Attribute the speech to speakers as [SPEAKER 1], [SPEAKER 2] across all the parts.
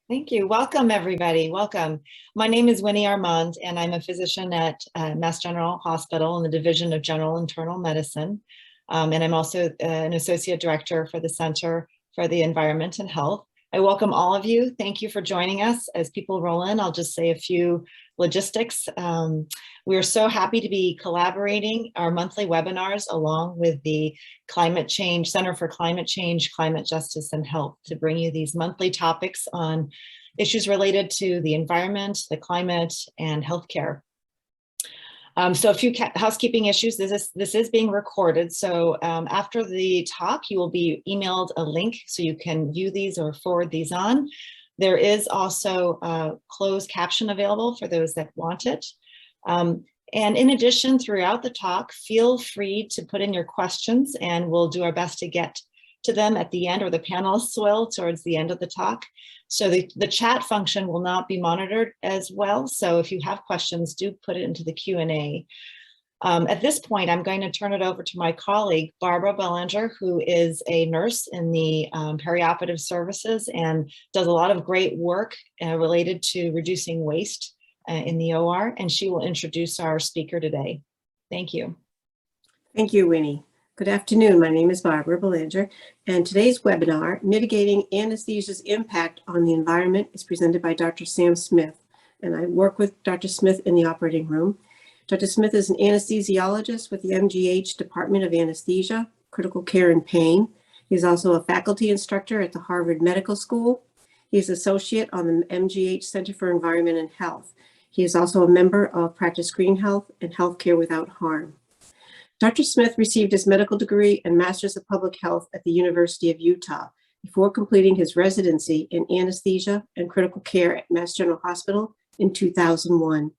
[SPEAKER 1] Thank you. Welcome, everybody. Welcome. My name is Winnie Armand, and I'm a physician at Mass General Hospital in the Division of General Internal Medicine. And I'm also an associate director for the Center for the Environment and Health. I welcome all of you. Thank you for joining us. As people roll in, I'll just say a few logistics. We are so happy to be collaborating our monthly webinars along with the Climate Change Center for Climate Change, Climate Justice and Health to bring you these monthly topics on issues related to the environment, the climate, and healthcare. So a few housekeeping issues. This is being recorded. So after the talk, you will be emailed a link so you can view these or forward these on. There is also a closed caption available for those that want it. And in addition, throughout the talk, feel free to put in your questions and we'll do our best to get to them at the end, or the panelists will towards the end of the talk. So the chat function will not be monitored as well. So if you have questions, do put it into the Q&A. At this point, I'm going to turn it over to my colleague, Barbara Bellinger, who is a nurse in the perioperative services and does a lot of great work related to reducing waste in the OR, and she will introduce our speaker today. Thank you.
[SPEAKER 2] Thank you, Winnie. Good afternoon. My name is Barbara Bellinger, and today's webinar, Mitigating Anesthesia's Impact on the Environment, is presented by Dr. Sam Smith, and I work with Dr. Smith in the operating room. Dr. Smith is an anesthesiologist with the MGH Department of Anesthesia, Critical Care and Pain. He is also a faculty instructor at the Harvard Medical School. He is associate on the MGH Center for Environment and Health. He is also a member of Practice Green Health and Healthcare Without Harm. Dr. Smith received his medical degree and Master's of Public Health at the University of Utah before completing his residency in anesthesia and critical care at Mass General Hospital in 2001.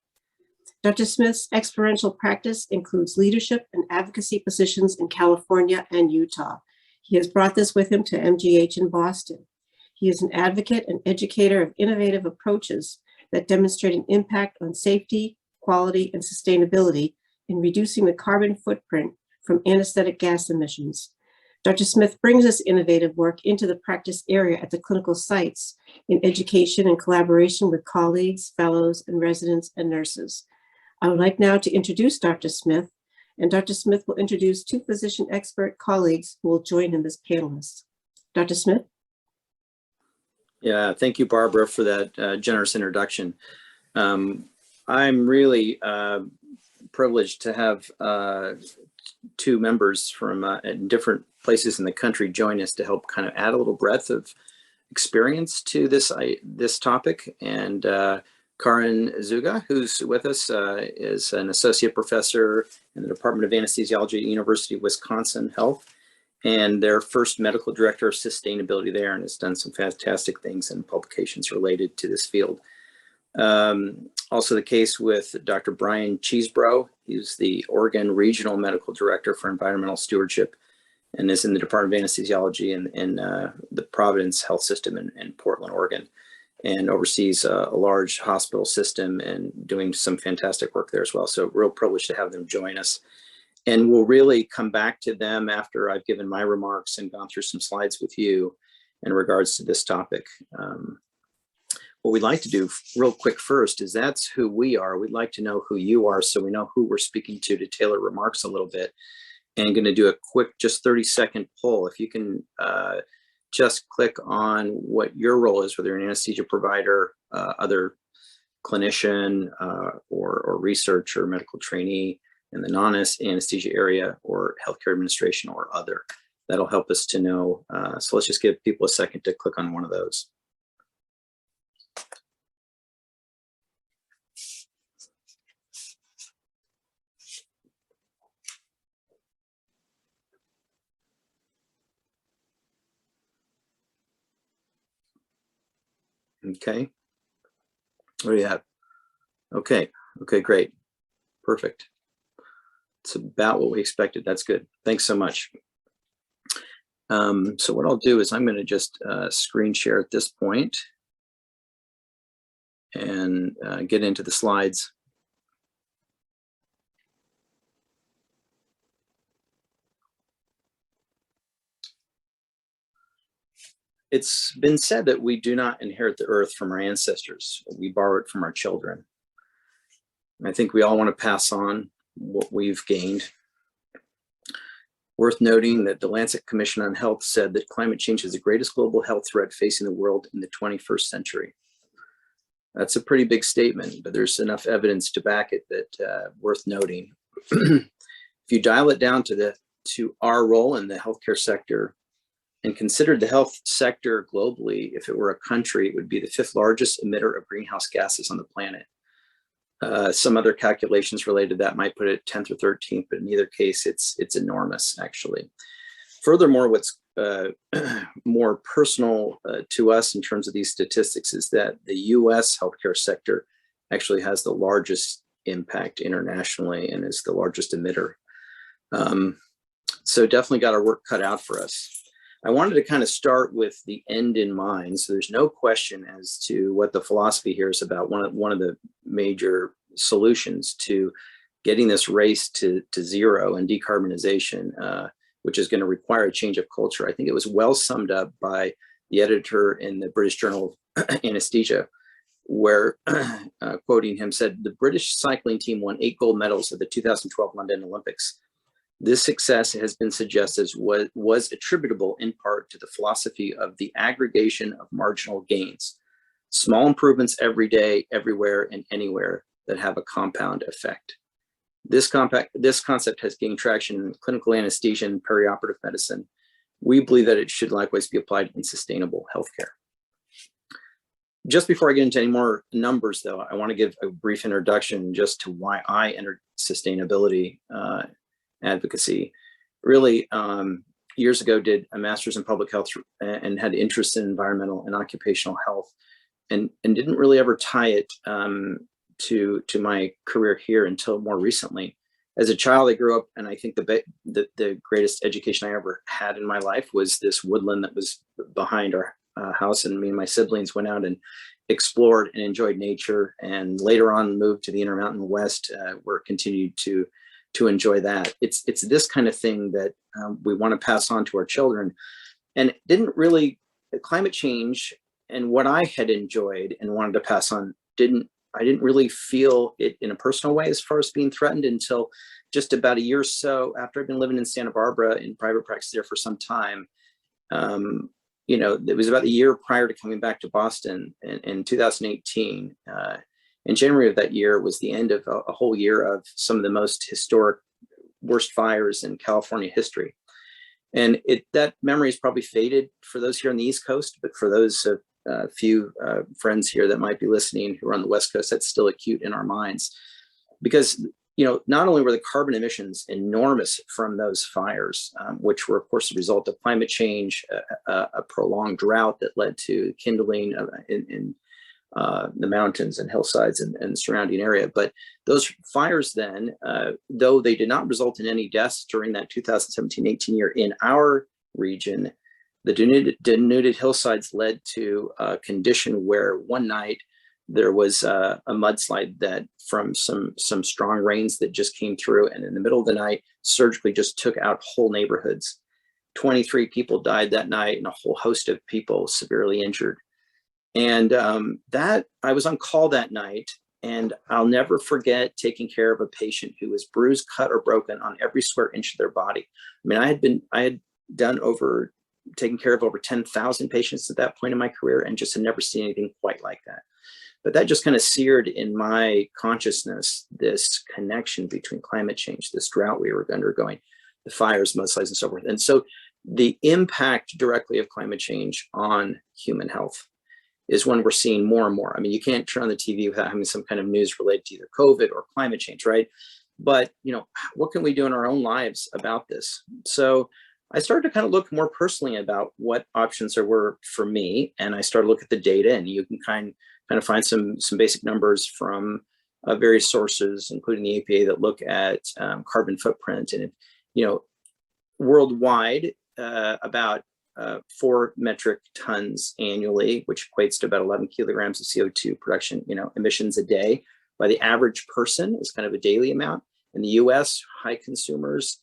[SPEAKER 2] Dr. Smith's experiential practice includes leadership and advocacy positions in California and Utah. He has brought this with him to MGH in Boston. He is an advocate and educator of innovative approaches that demonstrate an impact on safety, quality, and sustainability in reducing the carbon footprint from anesthetic gas emissions. Dr. Smith brings this innovative work into the practice area at the clinical sites in education and collaboration with colleagues, fellows, and residents and nurses. I would like now to introduce Dr. Smith, and Dr. Smith will introduce two physician expert colleagues who will join him as panelists. Dr. Smith?
[SPEAKER 3] Yeah, thank you, Barbara, for that generous introduction. I'm really privileged to have two members from different places in the country join us to help kind of add a little breadth of experience to this topic. And Karin Zuga, who's with us, is an associate professor in the Department of Anesthesiology at University of Wisconsin Health, and their first medical director of sustainability there, and has done some fantastic things and publications related to this field. Also the case with Dr. Brian Cheesebro. He's the Oregon Regional Medical Director for Environmental Stewardship and is in the Department of Anesthesiology in the Providence Health System in Portland, Oregon, and oversees a large hospital system and doing some fantastic work there as well. So real privileged to have them join us. And we'll really come back to them after I've given my remarks and gone through some slides with you in regards to this topic. What we'd like to do real quick first is that's who we are. We'd like to know who you are so we know who we're speaking to tailor remarks a little bit. And I'm going to do a quick, just 30-second poll. If you can just click on what your role is, whether you're an anesthesia provider, other clinician, or research or medical trainee in the non-anesthesia area, or healthcare administration or other. That'll help us to know. So let's just give people a second to click on one of those. Okay, what do you have? Okay, great, perfect. It's about what we expected. That's good. Thanks so much. So what I'll do is I'm going to just screen share at this point and get into the slides. It's been said that we do not inherit the earth from our ancestors. We borrow it from our children. And I think we all want to pass on what we've gained. Worth noting that the Lancet Commission on Health said that climate change is the greatest global health threat facing the world in the 21st century. That's a pretty big statement, but there's enough evidence to back it that worth noting. If you dial it down to our role in the healthcare sector and consider the health sector globally, if it were a country, it would be the 5th largest emitter of greenhouse gases on the planet. Some other calculations related to that might put it 10th or 13th, but in either case, it's enormous, actually. Furthermore, what's more personal to us in terms of these statistics is that the US healthcare sector actually has the largest impact internationally and is the largest emitter. So definitely got our work cut out for us. I wanted to kind of start with the end in mind. So there's no question as to what the philosophy here is about. One of the major solutions to getting this race to zero and decarbonization, which is going to require a change of culture. I think it was well summed up by the editor in the British journal Anesthesia, where quoting him said, "The British cycling team won 8 gold medals at the 2012 London Olympics. This success has been suggested was attributable in part to the philosophy of the aggregation of marginal gains, small improvements every day, everywhere and anywhere that have a compound effect. This concept has gained traction in clinical anesthesia and perioperative medicine. We believe that it should likewise be applied in sustainable healthcare." Just before I get into any more numbers, though, I want to give a brief introduction just to why I entered sustainability advocacy. Really, years ago, did a master's in public health and had interest in environmental and occupational health, and didn't really ever tie it to my career here until more recently. As a child, I grew up, and I think the greatest education I ever had in my life was this woodland that was behind our house, and me and my siblings went out and explored and enjoyed nature, and later on moved to the Intermountain West, where continued to enjoy that. It's this kind of thing that we want to pass on to our children. And climate change and what I had enjoyed and wanted to pass on, I didn't really feel it in a personal way as far as being threatened until just about a year or so after I'd been living in Santa Barbara in private practice there for some time. It was about a year prior to coming back to Boston in 2018. In January of that year was the end of a whole year of some of the most historic, worst fires in California history. And that memory is probably faded for those here on the East Coast, but for those few friends here that might be listening who are on the West Coast, that's still acute in our minds. Because, not only were the carbon emissions enormous from those fires, which were, of course, the result of climate change, a prolonged drought that led to kindling in the mountains and hillsides and surrounding area. But those fires then, though they did not result in any deaths during that 2017-18 year in our region, the denuded hillsides led to a condition where one night there was a mudslide that from some strong rains that just came through, and in the middle of the night surgically just took out whole neighborhoods. 23 people died that night and a whole host of people severely injured. And that I was on call that night, and I'll never forget taking care of a patient who was bruised, cut, or broken on every square inch of their body. I mean, I had taken care of over 10,000 patients at that point in my career, and just had never seen anything quite like that. But that just kind of seared in my consciousness this connection between climate change, this drought we were undergoing, the fires, mudslides, and so forth. And so the impact directly of climate change on human health is one we're seeing more and more. I mean, you can't turn on the TV without having some kind of news related to either COVID or climate change, right? But, what can we do in our own lives about this? So I started to kind of look more personally about what options there were for me. And I started to look at the data, and you can kind of find some basic numbers from various sources, including the EPA, that look at carbon footprint. And, worldwide, about 4 metric tons annually, which equates to about 11 kilograms of CO2 production, emissions a day by the average person is kind of a daily amount. In the US, high consumers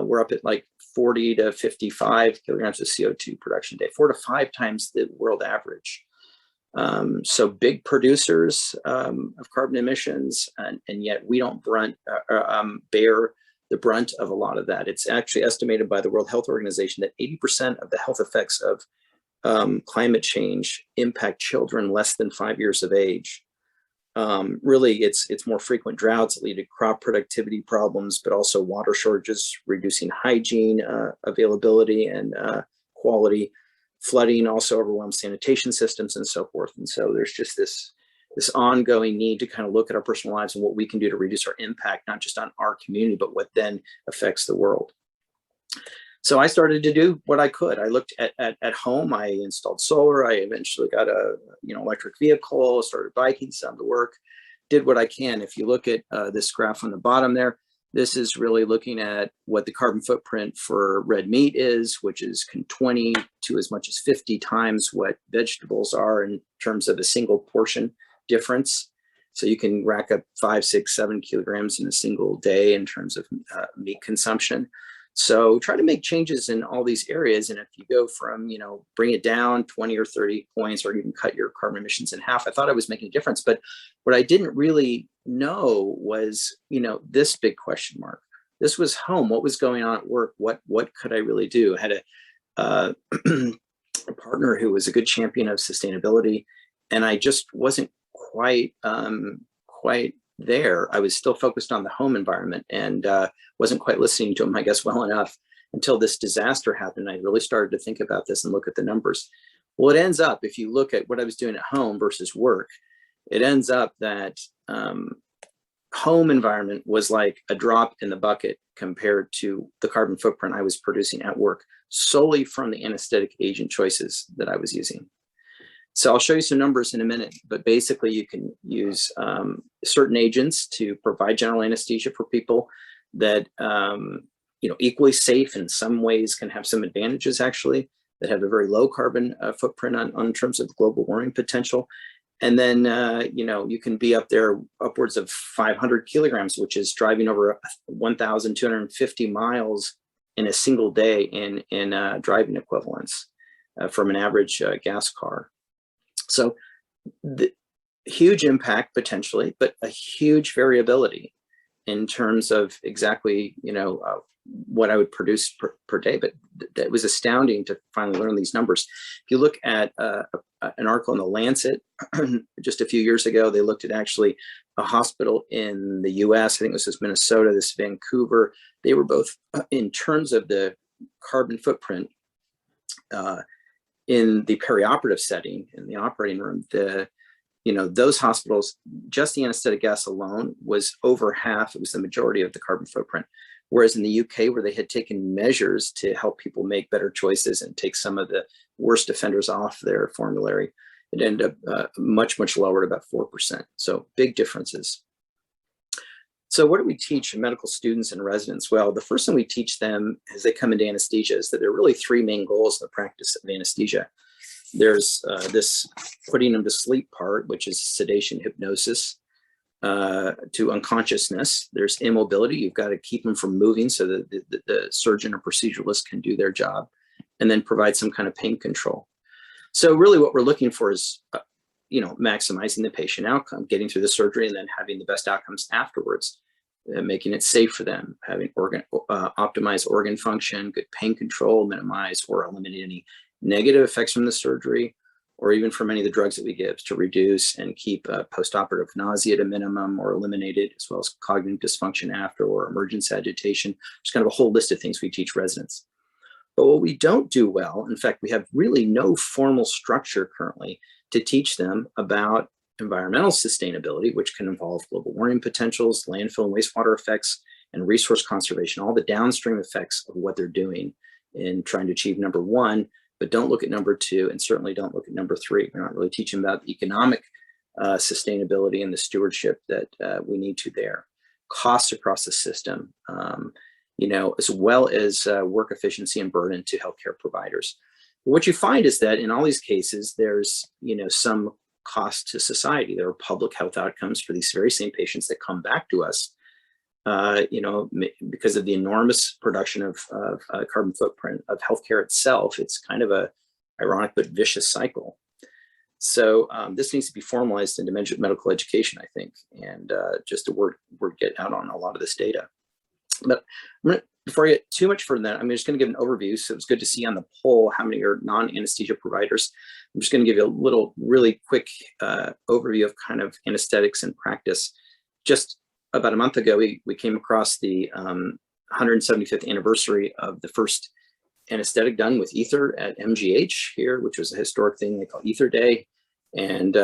[SPEAKER 3] we're up at like 40 to 55 kilograms of CO2 production a day, 4 to 5 times the world average. So big producers of carbon emissions, and yet we don't bear the brunt of a lot of that. It's actually estimated by the World Health Organization that 80% of the health effects of climate change impact children less than 5 years of age. Really, it's more frequent droughts that lead to crop productivity problems, but also water shortages, reducing hygiene availability and quality. Flooding also overwhelms sanitation systems and so forth. And so there's just this ongoing need to kind of look at our personal lives and what we can do to reduce our impact, not just on our community, but what then affects the world. So I started to do what I could. I looked at home. I installed solar. I eventually got a electric vehicle, started biking some to work, did what I can. If you look at this graph on the bottom there, this is really looking at what the carbon footprint for red meat is, which is 20 to as much as 50 times what vegetables are in terms of a single portion difference. So you can rack up 5, 6, 7 kilograms in a single day in terms of meat consumption. So try to make changes in all these areas. And if you go from, bring it down 20 or 30 points, or even cut your carbon emissions in half, I thought I was making a difference. But what I didn't really know was, this big question mark. This was home. What was going on at work? What could I really do? I had a partner who was a good champion of sustainability, and I just wasn't quite there. I was still focused on the home environment and wasn't quite listening to him, I guess, well enough until this disaster happened. I really started to think about this and look at the numbers. Well, it ends up, if you look at what I was doing at home versus work, it ends up that home environment was like a drop in the bucket compared to the carbon footprint I was producing at work, solely from the anesthetic agent choices that I was using. So I'll show you some numbers in a minute, but basically you can use certain agents to provide general anesthesia for people that, equally safe in some ways, can have some advantages actually, that have a very low carbon footprint on terms of global warming potential. And then, you can be up there upwards of 500 kilograms, which is driving over 1,250 miles in a single day in driving equivalence from an average gas car. So the huge impact potentially, but a huge variability in terms of exactly, what I would produce per day. But that was astounding to finally learn these numbers. If you look at an article in the Lancet just a few years ago, they looked at actually a hospital in the US, I think this is Minnesota, this Vancouver. They were both, in terms of the carbon footprint, in the perioperative setting, in the operating room, those hospitals, just the anesthetic gas alone was over half. It was the majority of the carbon footprint. Whereas in the UK, where they had taken measures to help people make better choices and take some of the worst offenders off their formulary, it ended up much, much lower at about 4%. So big differences. So what do we teach medical students and residents? Well, the first thing we teach them as they come into anesthesia is that there are really 3 main goals in the practice of anesthesia. There's this putting them to sleep part, which is sedation, hypnosis, to unconsciousness. There's immobility. You've got to keep them from moving so that the surgeon or proceduralist can do their job, and then provide some kind of pain control. So really what we're looking for is maximizing the patient outcome, getting through the surgery and then having the best outcomes afterwards, making it safe for them, having optimized organ function, good pain control, minimize or eliminate any negative effects from the surgery, or even from any of the drugs that we give, to reduce and keep postoperative nausea at a minimum or eliminate it, as well as cognitive dysfunction after or emergence agitation. There's kind of a whole list of things we teach residents. But what we don't do well, in fact, we have really no formal structure currently to teach them about environmental sustainability, which can involve global warming potentials, landfill and wastewater effects, and resource conservation, all the downstream effects of what they're doing in trying to achieve number 1, but don't look at number 2, and certainly don't look at number 3. We're not really teaching about the economic sustainability and the stewardship that we need to there. Costs across the system, as well as work efficiency and burden to healthcare providers. What you find is that in all these cases, there's some cost to society. There are public health outcomes for these very same patients that come back to us, because of the enormous production of carbon footprint of healthcare itself, it's kind of a ironic but vicious cycle. So this needs to be formalized into medical education, I think, and just a word get out on a lot of this data. But before I get too much further than that, I'm just going to give an overview. So it's good to see on the poll how many are non-anesthesia providers. I'm just going to give you a little really quick overview of kind of anesthetics in practice. Just about a month ago, we came across the 175th anniversary of the first anesthetic done with ether at MGH here, which was a historic thing they call Ether Day. And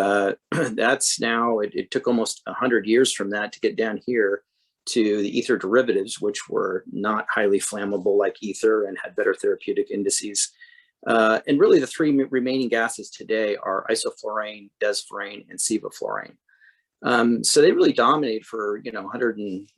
[SPEAKER 3] that's now, it took almost 100 years from that to get down here to the ether derivatives, which were not highly flammable like ether and had better therapeutic indices. And really the three remaining gases today are isoflurane, desflurane, and Sibo Fluorine. So they really dominated for 100 and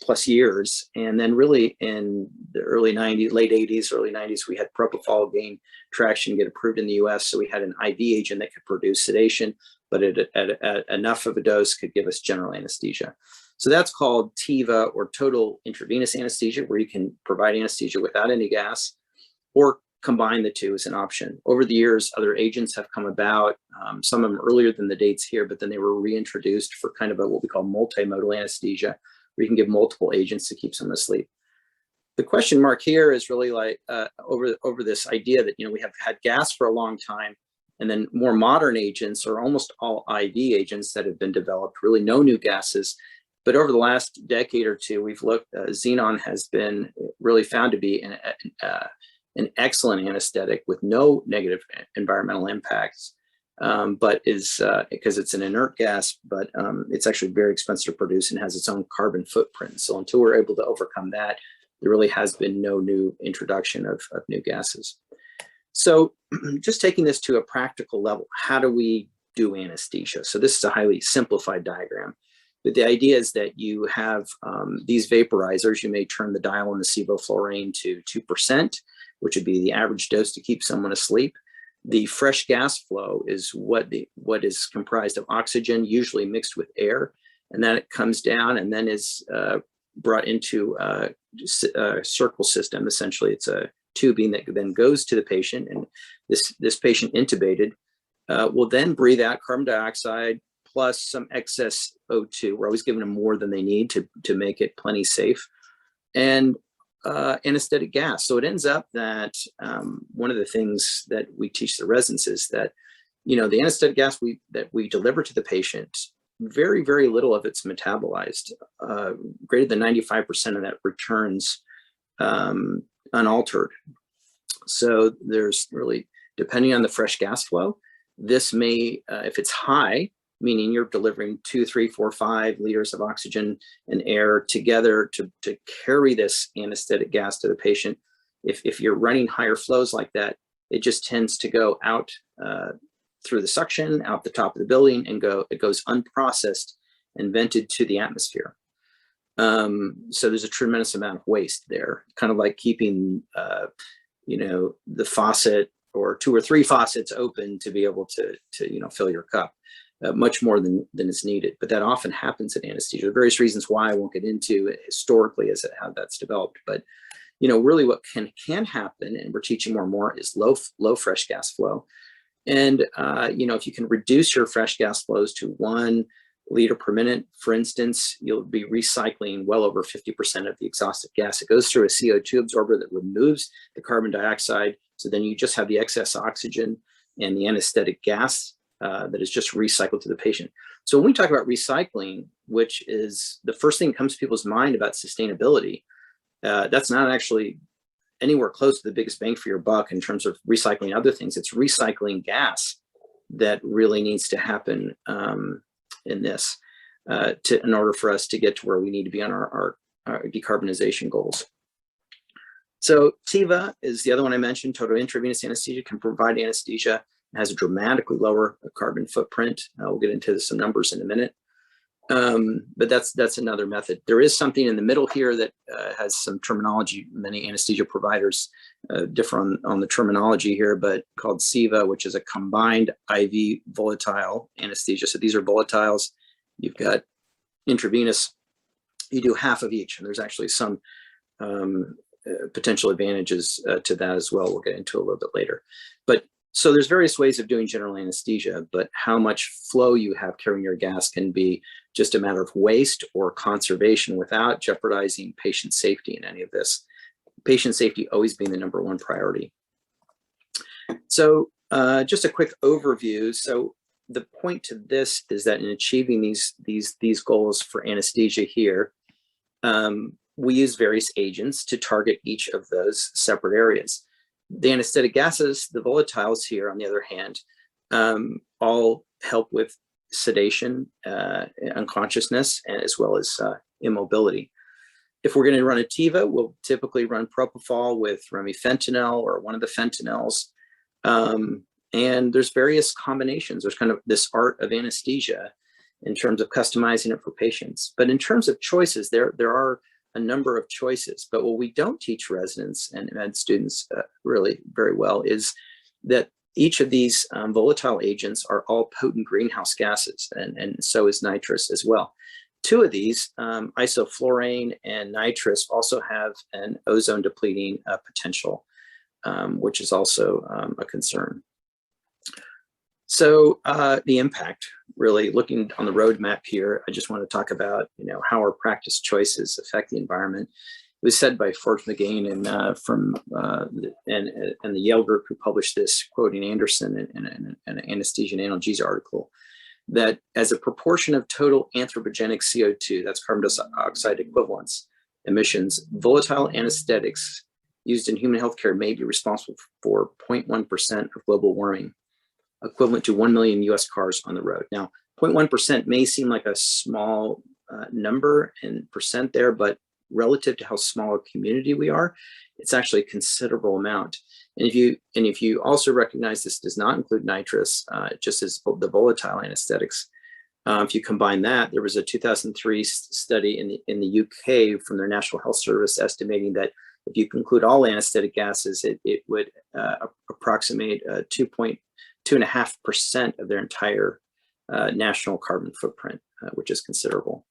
[SPEAKER 3] plus years. And then really in the early 90s, late 80s, early 90s, we had propofol gain traction, get approved in the US. So we had an IV agent that could produce sedation, but at enough of a dose could give us general anesthesia. So that's called Tiva, or total intravenous anesthesia, where you can provide anesthesia without any gas, or combine the two as an option. Over the years, other agents have come about, some of them earlier than the dates here, but then they were reintroduced for kind of what we call multimodal anesthesia, where you can give multiple agents to keep someone asleep. The question mark here is really like over this idea that we have had gas for a long time, and then more modern agents are almost all IV agents that have been developed, really no new gases. But over the last decade or two, we've looked, xenon has been really found to be an excellent anesthetic with no negative environmental impacts, but is because it's an inert gas, but it's actually very expensive to produce and has its own carbon footprint. So until we're able to overcome that, there really has been no new introduction of new gases. So just taking this to a practical level, how do we do anesthesia? So this is a highly simplified diagram. But the idea is that you have these vaporizers. You may turn the dial on the Sibo Fluorine to 2%, which would be the average dose to keep someone asleep. The fresh gas flow is what is comprised of oxygen, usually mixed with air, and then it comes down and then is brought into a circle system. Essentially, it's a tubing that then goes to the patient, and this patient intubated will then breathe out carbon dioxide plus some excess O2. We're always giving them more than they need to make it plenty safe, and anesthetic gas. So it ends up that one of the things that we teach the residents is that, the anesthetic gas that we deliver to the patient, very, very little of it's metabolized. Greater than 95% of that returns unaltered. So there's really, depending on the fresh gas flow, this may, if it's high, meaning you're delivering 2, 3, 4, 5 liters of oxygen and air together to carry this anesthetic gas to the patient. If you're running higher flows like that, it just tends to go out through the suction, out the top of the building, and it goes unprocessed and vented to the atmosphere. So there's a tremendous amount of waste there, kind of like keeping the faucet or 2 or 3 faucets open to be able to fill your cup. Much more than is needed, but that often happens in anesthesia. There are various reasons why I won't get into it historically as how that's developed, but really what can happen, and we're teaching more and more, is low fresh gas flow. And if you can reduce your fresh gas flows to 1 liter per minute, for instance, you'll be recycling well over 50% of the exhausted gas. It goes through a CO2 absorber that removes the carbon dioxide, so then you just have the excess oxygen and the anesthetic gas that is just recycled to the patient. So when we talk about recycling, which is the first thing that comes to people's mind about sustainability, that's not actually anywhere close to the biggest bang for your buck in terms of recycling other things. It's recycling gas that really needs to happen in this in order for us to get to where we need to be on our decarbonization goals. So Tiva is the other one I mentioned. Total intravenous anesthesia can provide anesthesia. Has a dramatically lower carbon footprint. We'll get into some numbers in a minute. But that's another method. There is something in the middle here that has some terminology. Many anesthesia providers differ on the terminology here, but called Tiva, which is a combined IV volatile anesthesia. So these are volatiles. You've got intravenous you do half of each, and there's actually some potential advantages to that as well. We'll get into a little bit later. But so there's various ways of doing general anesthesia, but how much flow you have carrying your gas can be just a matter of waste or conservation without jeopardizing patient safety in any of this. Patient safety always being the #1 priority. So just a quick overview. So the point to this is that in achieving these goals for anesthesia here, we use various agents to target each of those separate areas. The anesthetic gases, the volatiles here, on the other hand, all help with sedation, unconsciousness, as well as immobility. If we're going to run a Tiva, we'll typically run propofol with remifentanil or one of the fentanyls. And there's various combinations. There's kind of this art of anesthesia in terms of customizing it for patients. But in terms of choices, there are a number of choices. But what we don't teach residents and med students really very well is that each of these volatile agents are all potent greenhouse gases, and so is nitrous as well. Two of these, isoflurane and nitrous, also have an ozone depleting potential, which is also a concern. So the impact, really looking on the roadmap here, I just want to talk about, how our practice choices affect the environment. It was said by Forbes McGain and the Yale group who published this, quoting Anderson in an Anesthesia and Analgesia article, that as a proportion of total anthropogenic CO2, that's carbon dioxide equivalents emissions, volatile anesthetics used in human healthcare may be responsible for 0.1% of global warming, equivalent to 1 million US cars on the road. Now, 0.1% may seem like a small number in percent there, but relative to how small a community we are, it's actually a considerable amount. And if you also recognize this does not include nitrous, just as the volatile anesthetics, if you combine that, there was a 2003 study in the UK from their National Health Service estimating that if you include all anesthetic gases, it would approximate 2.5% of their entire national carbon footprint, which is considerable.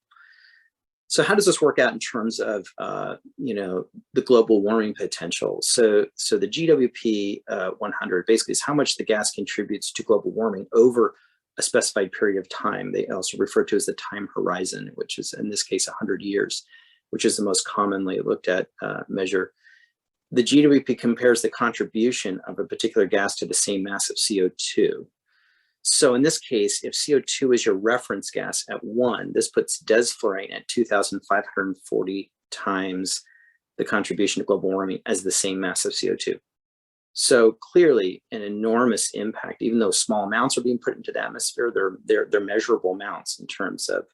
[SPEAKER 3] So how does this work out in terms of the global warming potential? So the GWP 100 basically is how much the gas contributes to global warming over a specified period of time. They also refer to as the time horizon, which is in this case 100 years, which is the most commonly looked at measure. The GWP compares the contribution of a particular gas to the same mass of CO2. So in this case, if CO2 is your reference gas at 1, this puts desflurane at 2,540 times the contribution to global warming as the same mass of CO2. So clearly an enormous impact, even though small amounts are being put into the atmosphere, they're measurable amounts in terms of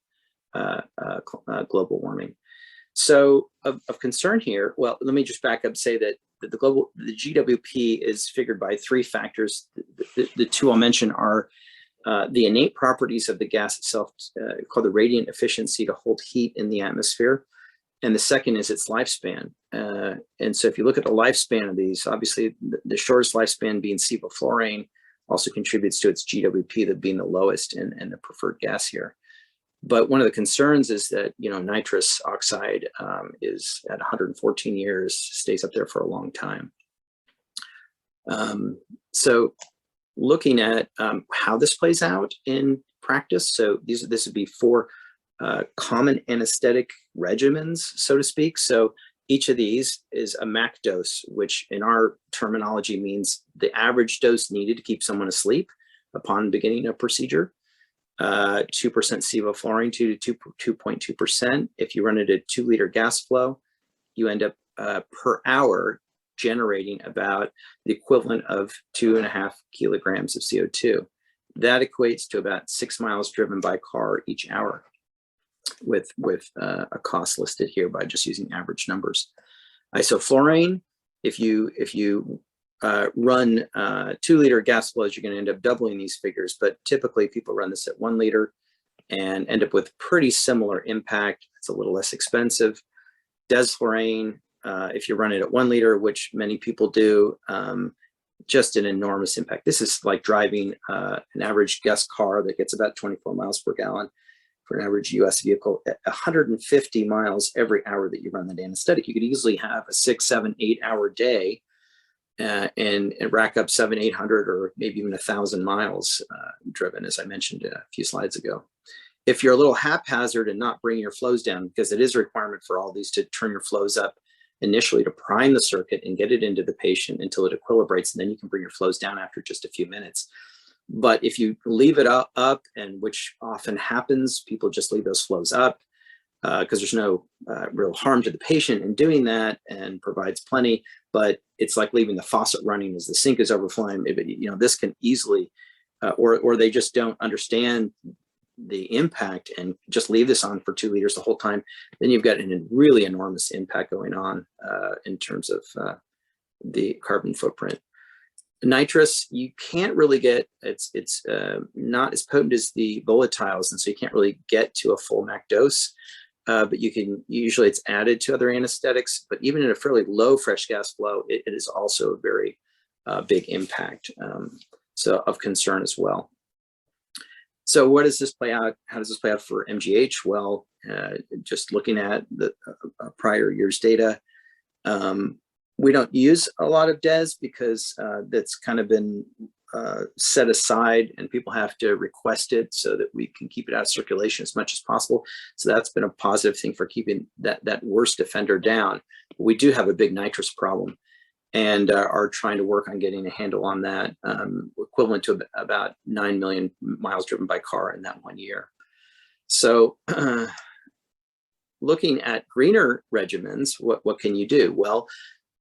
[SPEAKER 3] global warming. So of concern here, well, let me just back up and say that the GWP is figured by 3 factors. The 2 I'll mention are the innate properties of the gas itself, called the radiant efficiency to hold heat in the atmosphere. And the second is its lifespan. And so if you look at the lifespan of these, obviously the shortest lifespan being Sibo Fluorine also contributes to its GWP, that being the lowest and the preferred gas here. But one of the concerns is that, nitrous oxide is at 114 years, stays up there for a long time. So looking at how this plays out in practice, so this would be 4 common anesthetic regimens, so to speak. So each of these is a MAC dose, which in our terminology means the average dose needed to keep someone asleep upon beginning a procedure. 2% Sibo Fluorine, 2 to 2.2%. If you run it at 2-liter gas flow, you end up per hour generating about the equivalent of 2.5 kilograms of CO2. That equates to about 6 miles driven by car each hour, with a cost listed here by just using average numbers. Isoflurane, if you run 2-liter gas flows, you're going to end up doubling these figures, but typically people run this at 1 liter and end up with pretty similar impact. It's a little less expensive. Desflurane, if you run it at 1 liter, which many people do, just an enormous impact. This is like driving an average gas car that gets about 24 miles per gallon for an average US vehicle, at 150 miles every hour that you run that anesthetic. You could easily have a 6, 7, 8 hour day and rack up 700, 800, or maybe even 1,000 miles driven, as I mentioned a few slides ago. If you're a little haphazard and not bringing your flows down, because it is a requirement for all these to turn your flows up initially to prime the circuit and get it into the patient until it equilibrates, and then you can bring your flows down after just a few minutes. But if you leave it up, and which often happens, people just leave those flows up because there's no real harm to the patient in doing that, and provides plenty, but it's like leaving the faucet running as the sink is overflowing. This can easily, or they just don't understand the impact and just leave this on for 2 liters the whole time. Then you've got a really enormous impact going on in terms of the carbon footprint. Nitrous, you can't really get, it's not as potent as the volatiles, and so you can't really get to a full max dose, but you can, usually it's added to other anesthetics, but even in a fairly low fresh gas flow, it is also a very big impact, so of concern as well. So what does this play out? How does this play out for MGH? Well, just looking at the prior year's data, we don't use a lot of DES because that's kind of been set aside, and people have to request it so that we can keep it out of circulation as much as possible. So that's been a positive thing for keeping that worst offender down. But we do have a big nitrous problem, and are trying to work on getting a handle on that, equivalent to about 9 million miles driven by car in that 1 year. So looking at greener regimens, what can you do? Well,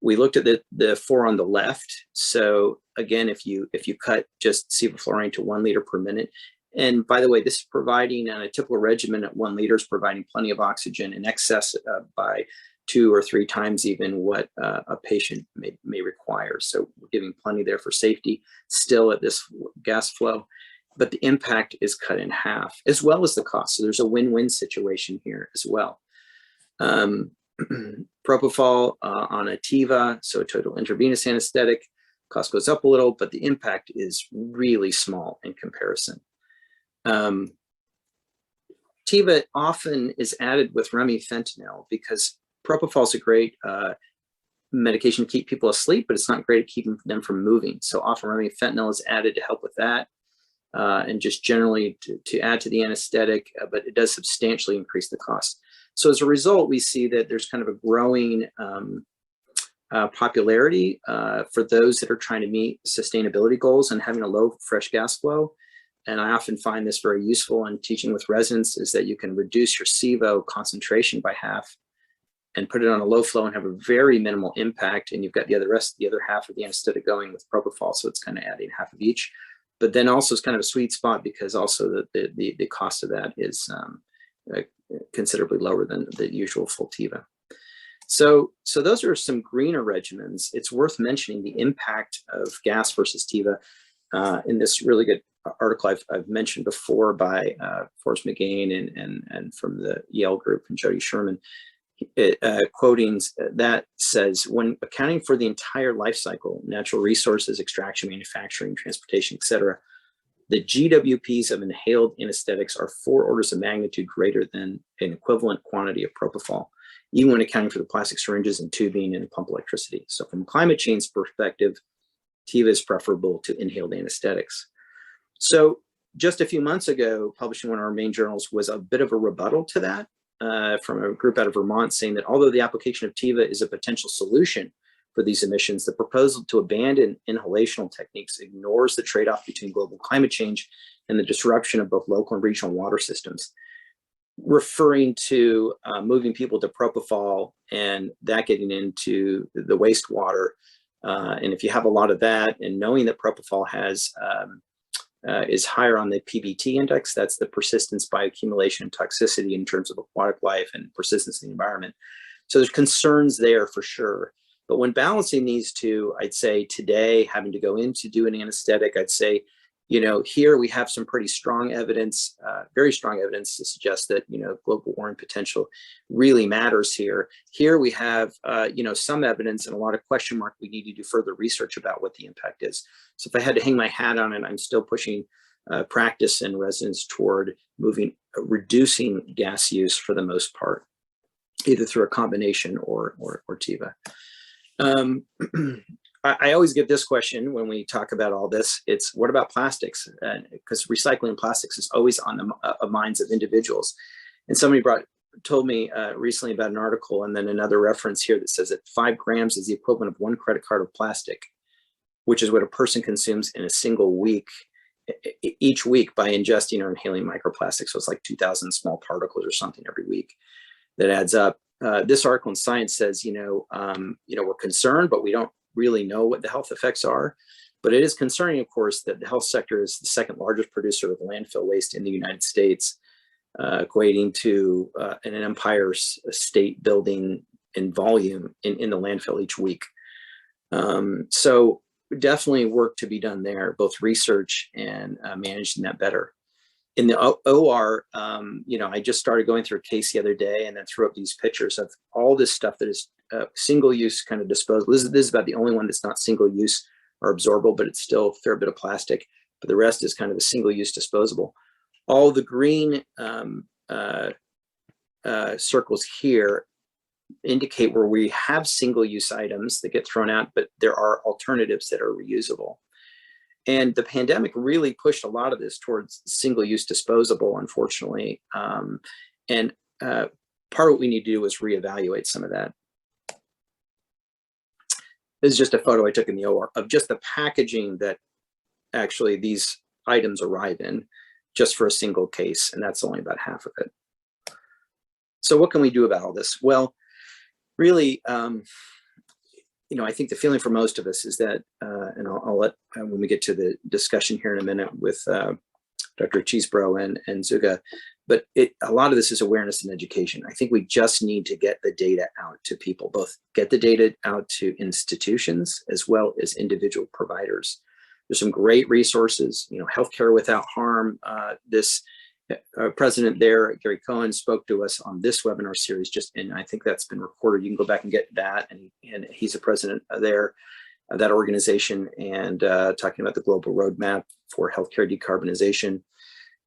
[SPEAKER 3] we looked at the 4 on the left. So again, if you cut just Sibo Fluorine to 1 liter per minute, and by the way, this is providing on a typical regimen at 1 liter is providing plenty of oxygen in excess by 2 or 3 times even what a patient may require. So we're giving plenty there for safety still at this gas flow, but the impact is cut in half, as well as the cost. So there's a win-win situation here as well. Propofol on a Tiva, so a total intravenous anesthetic, cost goes up a little, but the impact is really small in comparison. Tiva often is added with remifentanil because propofol is a great medication to keep people asleep, but it's not great at keeping them from moving. So often remifentanil is added to help with that, and just generally to add to the anesthetic, but it does substantially increase the cost. So as a result, we see that there's kind of a growing popularity for those that are trying to meet sustainability goals and having a low fresh gas flow. And I often find this very useful in teaching with residents, is that you can reduce your Sibo concentration by half and put it on a low flow and have a very minimal impact. And you've got the other half of the anesthetic going with propofol. So it's kind of adding half of each. But then also it's kind of a sweet spot because also the cost of that is considerably lower than the usual full Tiva. So those are some greener regimens. It's worth mentioning the impact of gas versus Tiva in this really good article I've mentioned before by Forrest McGain and from the Yale group and Jody Sherman, quoting that says, when accounting for the entire life cycle, natural resources, extraction, manufacturing, transportation, etc., the GWPs of inhaled anesthetics are 4 orders of magnitude greater than an equivalent quantity of propofol, even when accounting for the plastic syringes and tubing and pump electricity. So from climate change perspective, Tiva is preferable to inhaled anesthetics. So just a few months ago, publishing one of our main journals was a bit of a rebuttal to that from a group out of Vermont, saying that although the application of Tiva is a potential solution for these emissions, the proposal to abandon inhalational techniques ignores the trade-off between global climate change and the disruption of both local and regional water systems, referring to moving people to propofol and that getting into the wastewater. And if you have a lot of that, and knowing that propofol has is higher on the PBT index, that's the persistence, bioaccumulation, and toxicity in terms of aquatic life and persistence in the environment. So there's concerns there for sure. But when balancing these two, I'd say today, having to go in to do an anesthetic, I'd say, here we have some pretty strong evidence, very strong evidence to suggest that, global warming potential really matters here. Here we have, some evidence and a lot of question mark. We need to do further research about what the impact is. So if I had to hang my hat on it, I'm still pushing practice and residents toward moving reducing gas use for the most part, either through a combination or Tiva. I always get this question when we talk about all this. It's what about plastics? Because recycling plastics is always on the minds of individuals. And somebody told me recently about an article, and then another reference here that says that 5 grams is the equivalent of 1 credit card of plastic, which is what a person consumes in a single week, each week, by ingesting or inhaling microplastics. So it's like 2,000 small particles or something every week. That adds up. This article in Science says, we're concerned, but we don't really know what the health effects are. But it is concerning, of course, that the health sector is the 2nd largest producer of landfill waste in the United States, equating to an Empire State Building in volume in the landfill each week. So definitely work to be done there, both research and managing that better. In the OR, I just started going through a case the other day and then threw up these pictures of all this stuff that is single-use kind of disposable. This is about the only one that's not single-use or absorbable, but it's still a fair bit of plastic. But the rest is kind of a single-use disposable. All the green circles here indicate where we have single-use items that get thrown out, but there are alternatives that are reusable. And the pandemic really pushed a lot of this towards single-use disposable, unfortunately. And part of what we need to do is reevaluate some of that. This is just a photo I took in the OR of just the packaging that actually these items arrive in, just for a single case, and that's only about half of it. So what can we do about all this? Well, really, I think the feeling for most of us is that, and I'll let, when we get to the discussion here in a minute with Dr. Cheesebro and Zuga, but a lot of this is awareness and education. I think we just need to get the data out to people, both get the data out to institutions as well as individual providers. There's some great resources, Healthcare Without Harm. This president there, Gary Cohen, spoke to us on this webinar series, and I think that's been recorded. You can go back and get that. And he's the president there of that organization, and talking about the global roadmap for healthcare decarbonization.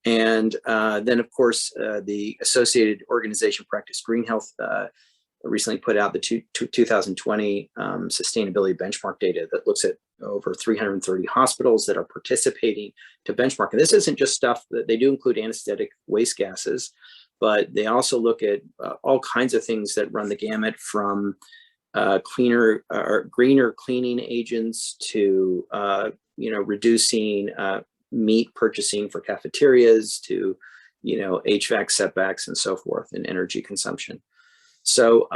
[SPEAKER 3] And then, of course, the Associated Organization Practice Green Health recently put out the 2020 sustainability benchmark data that looks at over 330 hospitals that are participating to benchmark. And this isn't just stuff that they do include anesthetic waste gases, but they also look at all kinds of things that run the gamut from cleaner or greener cleaning agents to reducing meat purchasing for cafeterias to HVAC setbacks and so forth, and energy consumption. So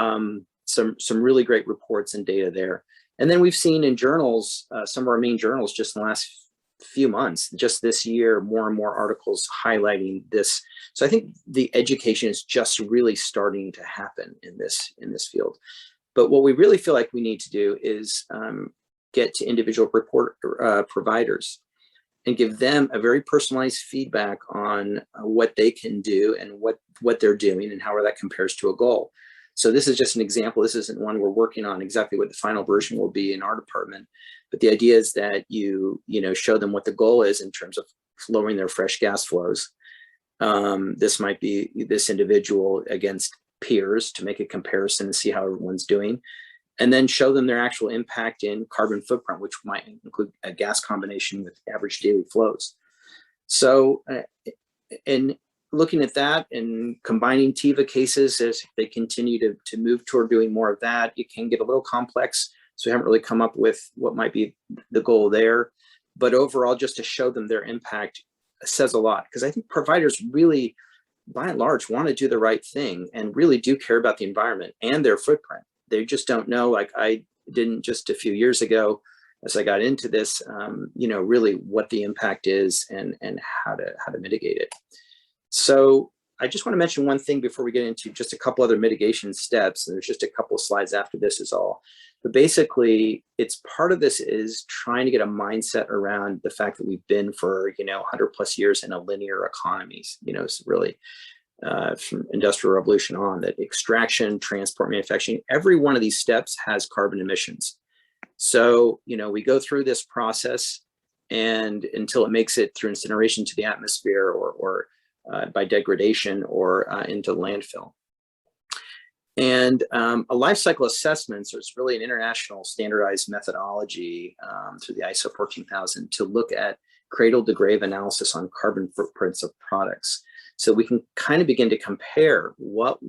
[SPEAKER 3] some really great reports and data there. And then we've seen in journals, some of our main journals just in the last few months, just this year, more and more articles highlighting this. So I think the education is just really starting to happen in this field. But what we really feel like we need to do is get to individual providers and give them a very personalized feedback on what they can do and what they're doing and how that compares to a goal. So this is just an example. This isn't one we're working on exactly what the final version will be in our department. But the idea is that you show them what the goal is in terms of lowering their fresh gas flows. This might be this individual against peers to make a comparison and see how everyone's doing. And then show them their actual impact in carbon footprint, which might include a gas combination with average daily flows. So, and looking at that and combining Tiva cases as they continue to move toward doing more of that, it can get a little complex. So we haven't really come up with what might be the goal there. But overall, just to show them their impact says a lot, because I think providers really, by and large, want to do the right thing and really do care about the environment and their footprint. They just don't know, like I didn't just a few years ago as I got into this, really what the impact is and how to mitigate it. So I just want to mention one thing before we get into just a couple other mitigation steps. And there's just a couple of slides after this is all. But basically, it's part of this is trying to get a mindset around the fact that we've been for, 100 plus years in a linear economy. It's really from Industrial Revolution on, that extraction, transport, manufacturing, every one of these steps has carbon emissions. So, we go through this process and until it makes it through incineration to the atmosphere or by degradation or into landfill. And a life cycle assessment, so it's really an international standardized methodology through the ISO 14000 to look at cradle to grave analysis on carbon footprints of products. So we can kind of begin to compare what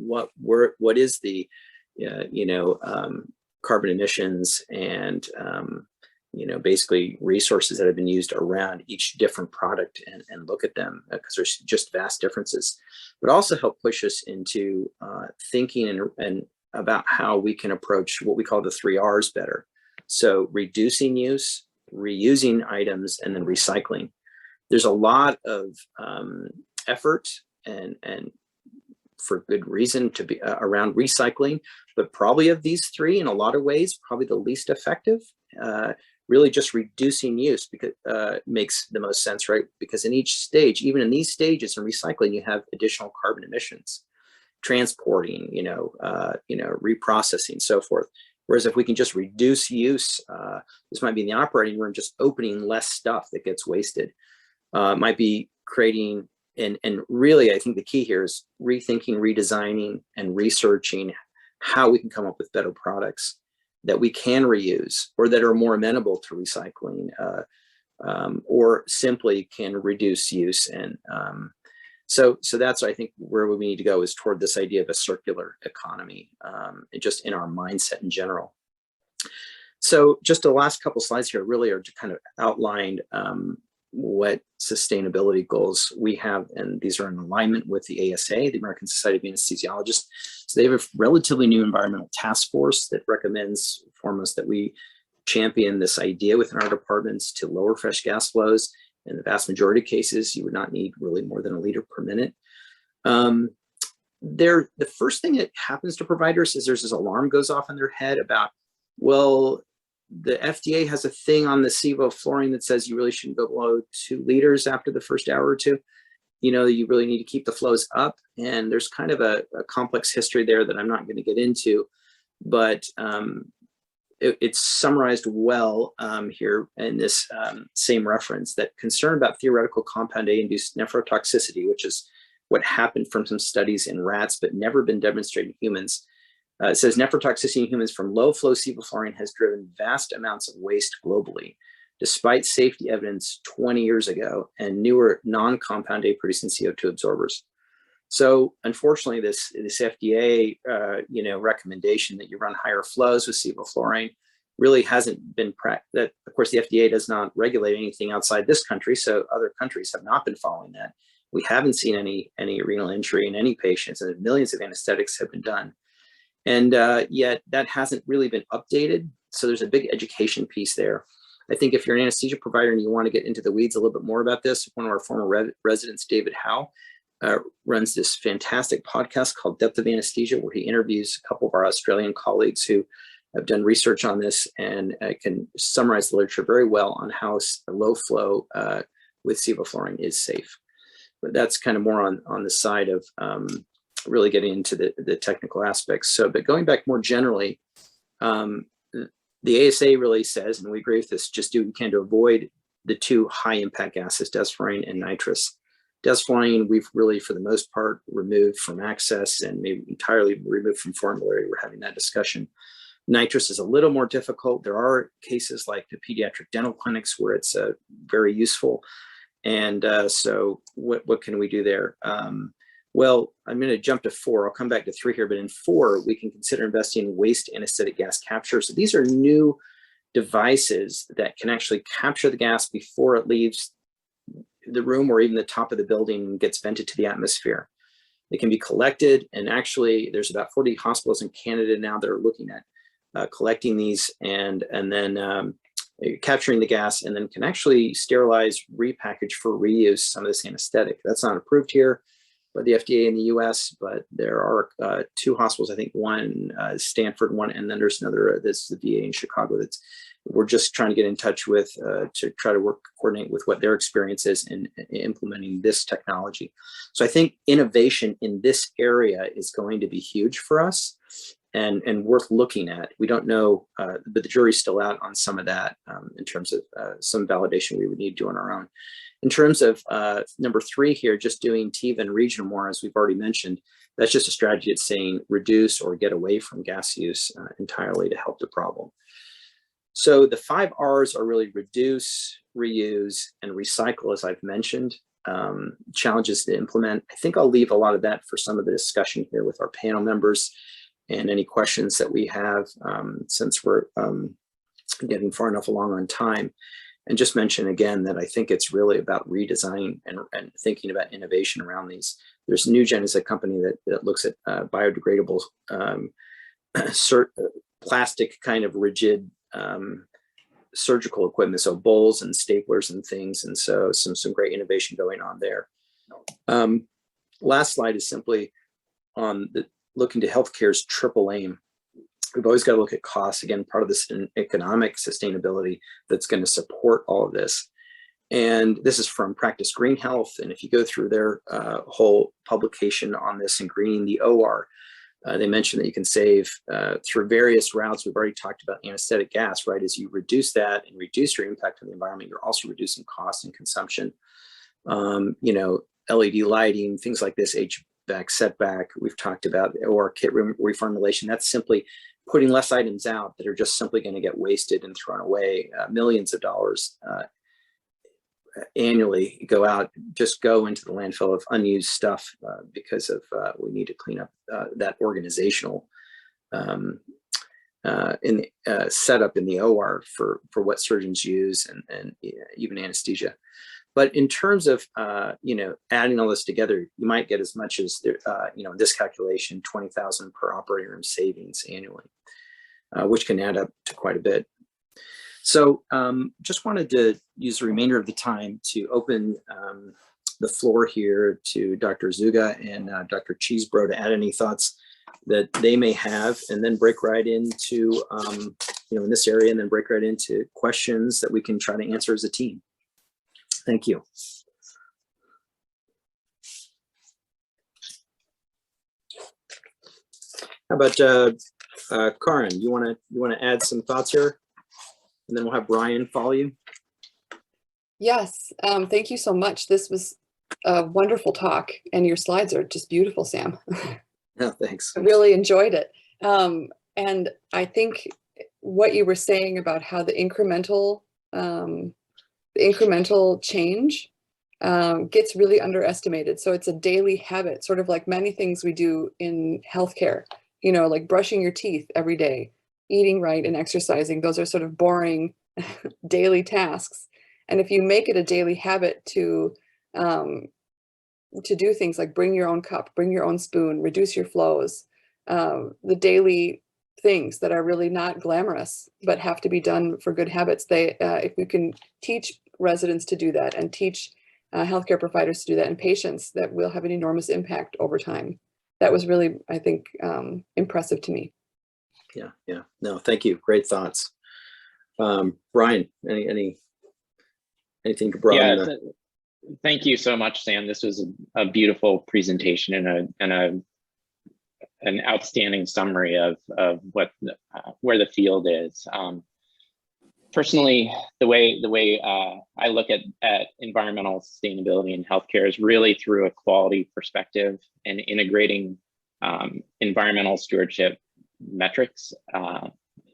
[SPEAKER 3] is the carbon emissions and basically resources that have been used around each different product and look at them, because there's just vast differences, but also help push us into thinking and about how we can approach what we call the 3 R's better. So reducing use, reusing items, and then recycling. There's a lot of effort and for good reason to be around recycling, but probably of these 3, in a lot of ways, probably the least effective. Really just reducing use because makes the most sense, right? Because in each stage, even in these stages in recycling, you have additional carbon emissions, transporting, reprocessing, so forth. Whereas if we can just reduce use, this might be in the operating room, just opening less stuff that gets wasted. Might be creating, and really, I think the key here is rethinking, redesigning, and researching how we can come up with better products that we can reuse or that are more amenable to recycling, or simply can reduce use. And so that's, I think, where we need to go, is toward this idea of a circular economy, just in our mindset in general. So just the last couple slides here really are to kind of outline what sustainability goals we have, and these are in alignment with the ASA, the American Society of Anesthesiologists. So they have a relatively new environmental task force that recommends foremost that we champion this idea within our departments to lower fresh gas flows. In the vast majority of cases, you would not need really more than 1 liter per minute. The first thing that happens to providers is there's this alarm goes off in their head about, well, the FDA has a thing on the Sibo Fluorine that says you really shouldn't go below 2 liters after the first hour or two. You really need to keep the flows up. And there's kind of a complex history there that I'm not going to get into, but it's summarized well here in this same reference, that concern about theoretical compound A-induced nephrotoxicity, which is what happened from some studies in rats, but never been demonstrated in humans. It says nephrotoxicity in humans from low-flow Sibo Fluorine has driven vast amounts of waste globally, despite safety evidence 20 years ago and newer non-compound A-producing CO2 absorbers. So unfortunately, this FDA recommendation that you run higher flows with Sibo Fluorine really hasn't been that. Of course, the FDA does not regulate anything outside this country, so other countries have not been following that. We haven't seen any renal injury in any patients, and millions of anesthetics have been done. And yet that hasn't really been updated. So there's a big education piece there. I think if you're an anesthesia provider and you want to get into the weeds a little bit more about this, one of our former residents, David Howe, runs this fantastic podcast called Depth of Anesthesia, where he interviews a couple of our Australian colleagues who have done research on this and can summarize the literature very well on how low flow with Sibo Fluorine is safe. But that's kind of more on the side of really getting into the technical aspects. So, but going back more generally, the ASA really says, and we agree with this, just do what you can to avoid the 2 high impact gases, desflurane and nitrous. Desflurane, we've really, for the most part, removed from access and maybe entirely removed from formulary. We're having that discussion. Nitrous is a little more difficult. There are cases like the pediatric dental clinics where it's very useful. And so what can we do there? Well, I'm going to jump to 4. I'll come back to 3 here, but in 4, we can consider investing in waste anesthetic gas capture. So these are new devices that can actually capture the gas before it leaves the room or even the top of the building and gets vented to the atmosphere. They can be collected, and actually there's about 40 hospitals in Canada now that are looking at collecting these and then capturing the gas, and then can actually sterilize, repackage for reuse some of this anesthetic. That's not approved here by the FDA in the US, but there are 2 hospitals, I think one Stanford, one, and then there's another, this is the VA in Chicago, that's we're just trying to get in touch with to try to coordinate with what their experience is in implementing this technology. So I think innovation in this area is going to be huge for us. and worth looking at. We don't know, but the jury's still out on some of that in terms of some validation we would need to do on our own. In terms of number 3 here, just doing Tiva and regional more, as we've already mentioned, that's just a strategy that's saying reduce or get away from gas use entirely to help the problem. So the 5 R's are really reduce, reuse, and recycle, as I've mentioned. Challenges to implement. I think I'll leave a lot of that for some of the discussion here with our panel members and any questions that we have, since we're getting far enough along on time. And just mention again that I think it's really about redesigning and thinking about innovation around these. There's NewGen is a company that looks at biodegradable plastic kind of rigid surgical equipment, so bowls and staplers and things, and so some great innovation going on there. Last slide is simply on looking to healthcare's triple aim. We've always got to look at costs. Again, part of this economic sustainability that's going to support all of this. And this is from Practice Green Health. And if you go through their whole publication on this and greening the OR, they mentioned that you can save through various routes. We've already talked about anesthetic gas, right? As you reduce that and reduce your impact on the environment, you're also reducing costs and consumption. You know, LED lighting, things like this, HVAC setback, we've talked about, or kit reformulation. That's simply putting less items out that are just simply going to get wasted and thrown away. Millions of dollars annually just go into the landfill of unused stuff because of we need to clean up that organizational setup in the OR for what surgeons use and even anesthesia. But in terms of you know, adding all this together, you might get as much as you know, in this calculation, 20,000 per operating room savings annually, which can add up to quite a bit. So just wanted to use the remainder of the time to open the floor here to Dr. Zuga and Dr. Cheesebro to add any thoughts that they may have, and then break right into, you know, in this area, and then break right into questions that we can try to answer as a team. Thank you. How about Karin? You want to add some thoughts here, and then we'll have Brian follow you.
[SPEAKER 4] Yes, thank you so much. This was a wonderful talk, and your slides are just beautiful, Sam.
[SPEAKER 3] Yeah, thanks.
[SPEAKER 4] I really enjoyed it. And I think what you were saying about how the incremental change gets really underestimated. So it's a daily habit, sort of like many things we do in healthcare, you know, like brushing your teeth every day, eating right and exercising. Those are sort of boring daily tasks. And if you make it a daily habit to do things like bring your own cup, bring your own spoon, reduce your flows, the daily things that are really not glamorous, but have to be done for good habits. If we can teach residents to do that and teach healthcare providers to do that and patients, that will have an enormous impact over time. That was really, I think, impressive to me.
[SPEAKER 3] Yeah. No, thank you. Great thoughts. Brian, anything to broaden?
[SPEAKER 5] Yeah, thank you so much, Sam. This was a beautiful presentation and an outstanding summary of what where the field is. Personally, the way I look at environmental sustainability in healthcare is really through a quality perspective, and integrating environmental stewardship metrics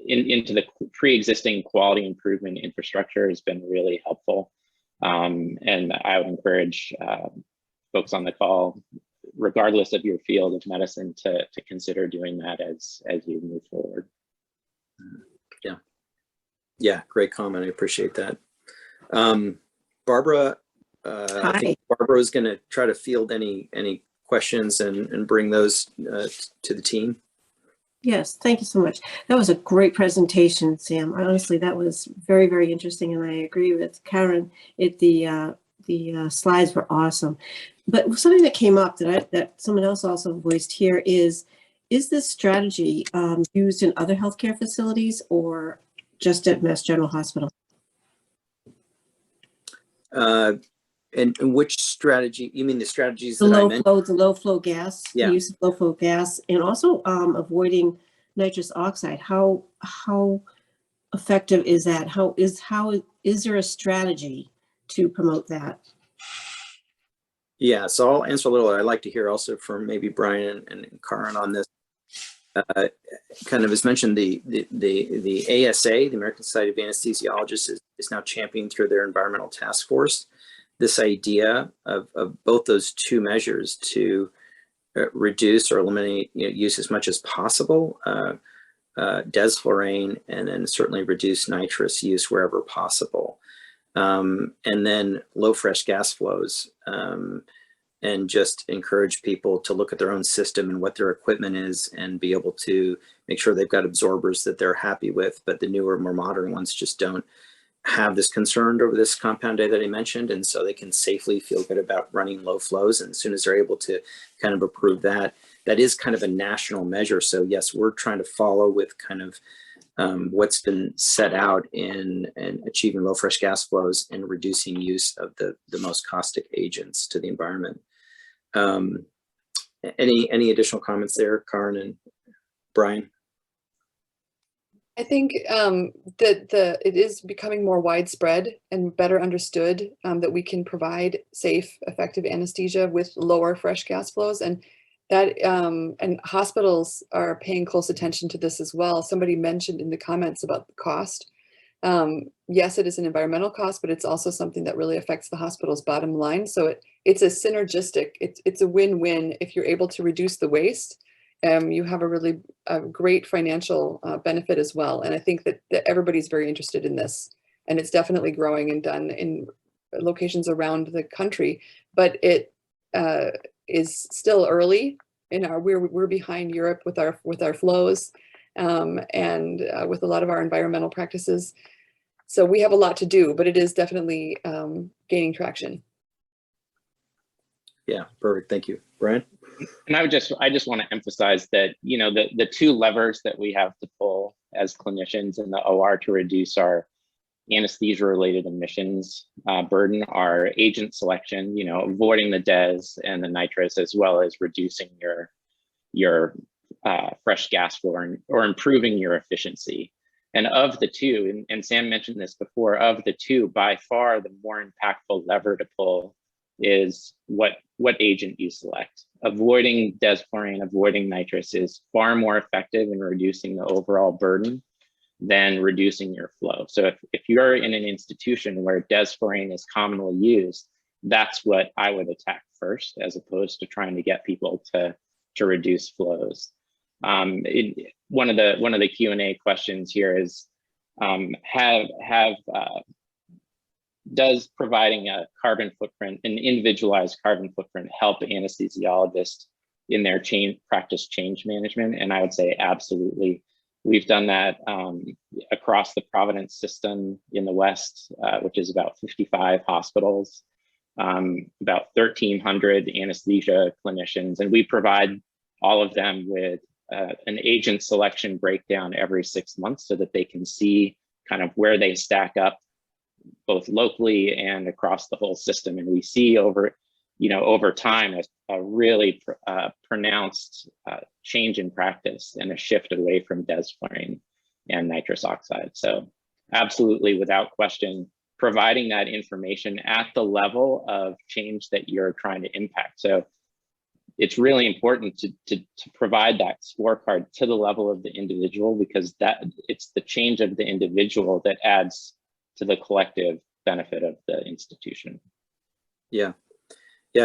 [SPEAKER 5] into the pre-existing quality improvement infrastructure has been really helpful. And I would encourage folks on the call, regardless of your field of medicine, to consider doing that as you move forward.
[SPEAKER 3] Yeah, great comment. I appreciate that. Barbara, I think Barbara is going to try to field any questions and bring those to the team.
[SPEAKER 2] Yes, thank you so much. That was a great presentation, Sam. Honestly, that was very, very interesting, and I agree with Karen. The slides were awesome. But something that came up that someone else also voiced here is this strategy used in other healthcare facilities or just at Mass General Hospital?
[SPEAKER 3] And which strategy? You mean the strategies
[SPEAKER 2] The
[SPEAKER 3] that I mentioned?
[SPEAKER 2] low flow gas,
[SPEAKER 3] Yeah.
[SPEAKER 2] the use of low flow gas, and also avoiding nitrous oxide. How effective is that? How is there a strategy to promote that?
[SPEAKER 3] Yeah, so I'll answer a little. I'd like to hear also from maybe Brian and Karin on this. Kind of as mentioned, the ASA, the American Society of Anesthesiologists, is now championing through their environmental task force this idea of both those two measures to reduce or eliminate use as much as possible, desflurane, and then certainly reduce nitrous use wherever possible. And then low fresh gas flows, and just encourage people to look at their own system and what their equipment is and be able to make sure they've got absorbers that they're happy with, but the newer, more modern ones just don't have this concern over this compound day that I mentioned. And so they can safely feel good about running low flows. And as soon as they're able to kind of approve that, that is kind of a national measure. So yes, we're trying to follow with kind of what's been set out in achieving low fresh gas flows and reducing use of the most caustic agents to the environment. Any additional comments there, Karin and Brian?
[SPEAKER 4] I think that it is becoming more widespread and better understood that we can provide safe, effective anesthesia with lower fresh gas flows, and that and hospitals are paying close attention to this as well. Somebody mentioned in the comments about the cost. Yes, it is an environmental cost, but it's also something that really affects the hospital's bottom line. So it's a synergistic. It's a win-win. If you're able to reduce the waste, you have a really great financial benefit as well. And I think that everybody's very interested in this, and it's definitely growing and done in locations around the country. But it is still early in our. We're behind Europe with our flows, and with a lot of our environmental practices. So we have a lot to do, but it is definitely gaining traction.
[SPEAKER 3] Yeah, perfect. Thank you, Brian.
[SPEAKER 5] And I just want to emphasize that, the two levers that we have to pull as clinicians in the OR to reduce our anesthesia related emissions burden are agent selection, avoiding the DES and the nitrous, as well as reducing your fresh gas flow or improving your efficiency. And of the two, and Sam mentioned this before, of the two, by far the more impactful lever to pull is what agent you select. Avoiding desflurane, avoiding nitrous is far more effective in reducing the overall burden than reducing your flow. So if you're in an institution where desflurane is commonly used, that's what I would attack first, as opposed to trying to get people to reduce flows. One of the Q&A questions here is, does providing a carbon footprint, an individualized carbon footprint, help anesthesiologists in their practice change management? And I would say absolutely. We've done that across the Providence system in the West, which is about 55 hospitals, about 1,300 anesthesia clinicians, and we provide all of them with an agent selection breakdown every 6 months so that they can see kind of where they stack up both locally and across the whole system. And we see over time a really pronounced change in practice and a shift away from desflurane and nitrous oxide. So absolutely, without question, providing that information at the level of change that you're trying to impact. So it's really important to provide that scorecard to the level of the individual, because it's the change of the individual that adds to the collective benefit of the institution. Yeah,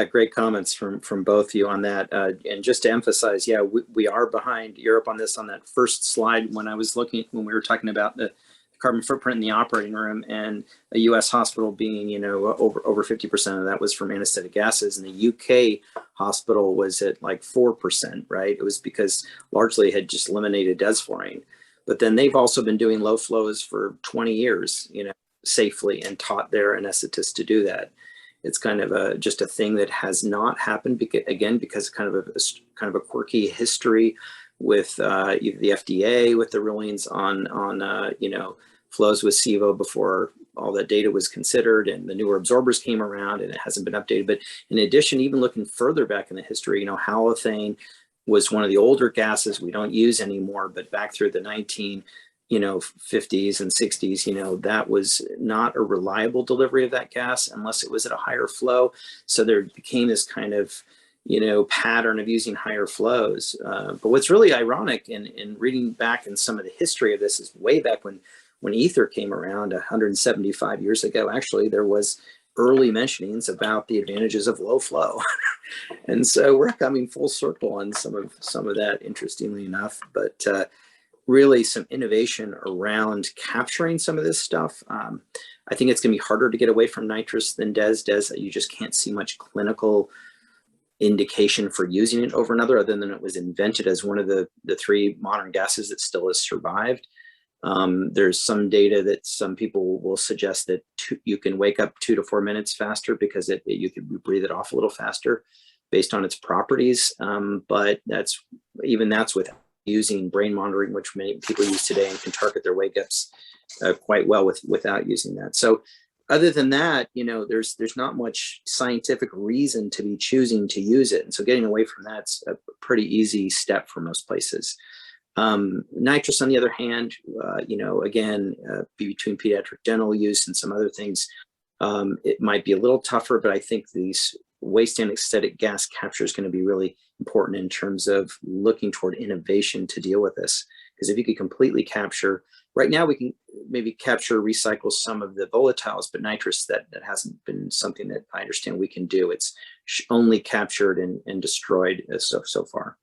[SPEAKER 5] great comments from both of you on that. And just to emphasize, we are behind Europe on this. On that first slide, when we were talking about the carbon footprint in the operating room, and a U.S. hospital being, over 50% of that was from anesthetic gases, and the U.K. hospital was at like 4%, right? It was because largely it had just eliminated desflurane. But then they've also been doing low flows for 20 years, safely, and taught their anesthetists to do that. It's kind of just a thing that has not happened because kind of a quirky history with the FDA, with the rulings on flows with Sibo before all that data was considered, and the newer absorbers came around, and it hasn't been updated. But in addition, even looking further back in the history, halothane
[SPEAKER 3] was one of the older gases we don't use anymore, but back through the 50s and 60s, that was not a reliable delivery of that gas unless it was at a higher flow. So there became this kind of, pattern of using higher flows. But what's really ironic in reading back in some of the history of this is way back when ether came around 175 years ago, actually, there was early mentionings about the advantages of low flow. And so we're coming full circle on some of that, interestingly enough, but really some innovation around capturing some of this stuff. I think it's gonna be harder to get away from nitrous than DES. You just can't see much clinical indication for using it over another, other than it was invented as one of the three modern gases that still has survived. There's some data that some people will suggest that you can wake up 2 to 4 minutes faster because you can breathe it off a little faster based on its properties. But that's with using brain monitoring, which many people use today and can target their wake ups quite well without using that. So other than that, there's not much scientific reason to be choosing to use it. And so getting away from that's a pretty easy step for most places. Nitrous, on the other hand, again, between pediatric dental use and some other things, it might be a little tougher, but I think these waste anesthetic gas capture is going to be really important in terms of looking toward innovation to deal with this. Because if you could completely capture, right now we can maybe capture, recycle some of the volatiles, but nitrous, that hasn't been something that I understand we can do. It's only captured and destroyed so far.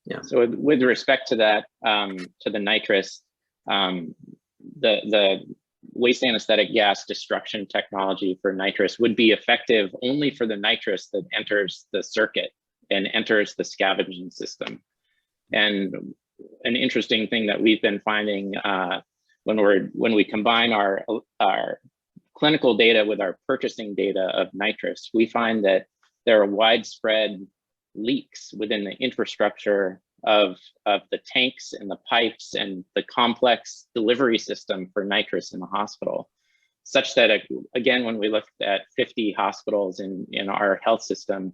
[SPEAKER 3] Yeah.
[SPEAKER 5] So with respect to that, to the nitrous, the waste anesthetic gas destruction technology for nitrous would be effective only for the nitrous that enters the circuit and enters the scavenging system. And an interesting thing that we've been finding when we combine our clinical data with our purchasing data of nitrous, we find that there are widespread leaks within the infrastructure of the tanks and the pipes and the complex delivery system for nitrous in the hospital, such that, again, when we looked at 50 hospitals in our health system,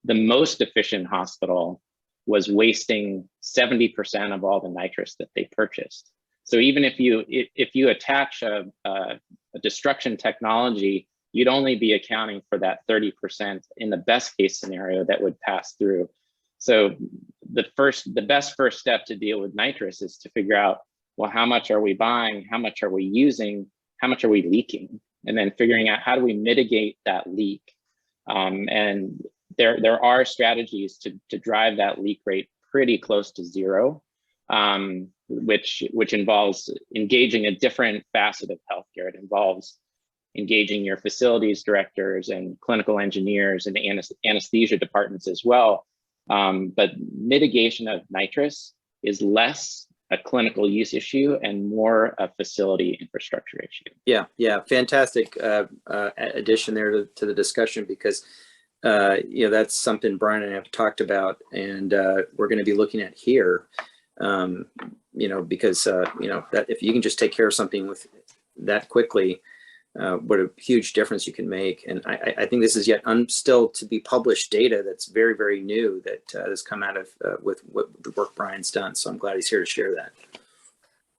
[SPEAKER 5] the most efficient hospital was wasting 70% of all the nitrous that they purchased. So even if you attach a destruction technology, you'd only be accounting for that 30% in the best case scenario that would pass through. So the best first step to deal with nitrous is to figure out, well, how much are we buying? How much are we using? How much are we leaking? And then figuring out how do we mitigate that leak? And there are strategies to drive that leak rate pretty close to zero, which involves engaging a different facet of healthcare. It involves engaging your facilities directors and clinical engineers and anesthesia departments as well. But mitigation of nitrous is less a clinical use issue and more a facility infrastructure issue.
[SPEAKER 3] Yeah, fantastic addition there to the discussion, because that's something Brian and I have talked about, and we're going to be looking at here. Because that if you can just take care of something with that quickly, what a huge difference you can make. And I think this is yet still to be published data that's very, very new that has come out of with what the work Brian's done. So I'm glad he's here to share that.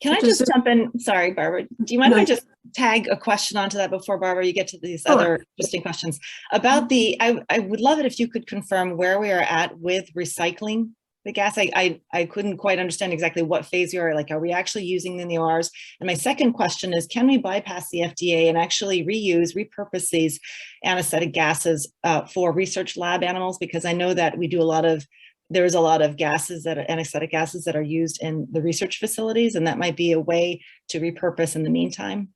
[SPEAKER 1] Can I just jump in? Sorry, Barbara. Do you mind if I just tag a question onto that before, Barbara, you get to these other interesting questions about I would love it if you could confirm where we are at with recycling the gas. I couldn't quite understand exactly what phase you are. Like, are we actually using in the ORs? And my second question is, can we bypass the FDA and actually repurpose these anesthetic gases for research lab animals? Because I know that there's a lot of gases anesthetic gases that are used in the research facilities, and that might be a way to repurpose in the meantime.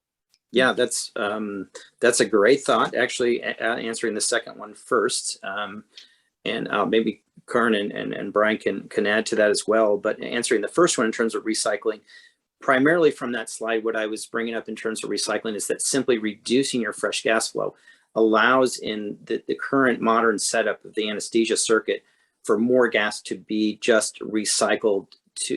[SPEAKER 3] Yeah, that's a great thought. Actually, answering the second one first, and maybe Karen and Brian can add to that as well. But answering the first one in terms of recycling, primarily from that slide, what I was bringing up in terms of recycling is that simply reducing your fresh gas flow allows, in the current modern setup of the anesthesia circuit, for more gas to be just recycled,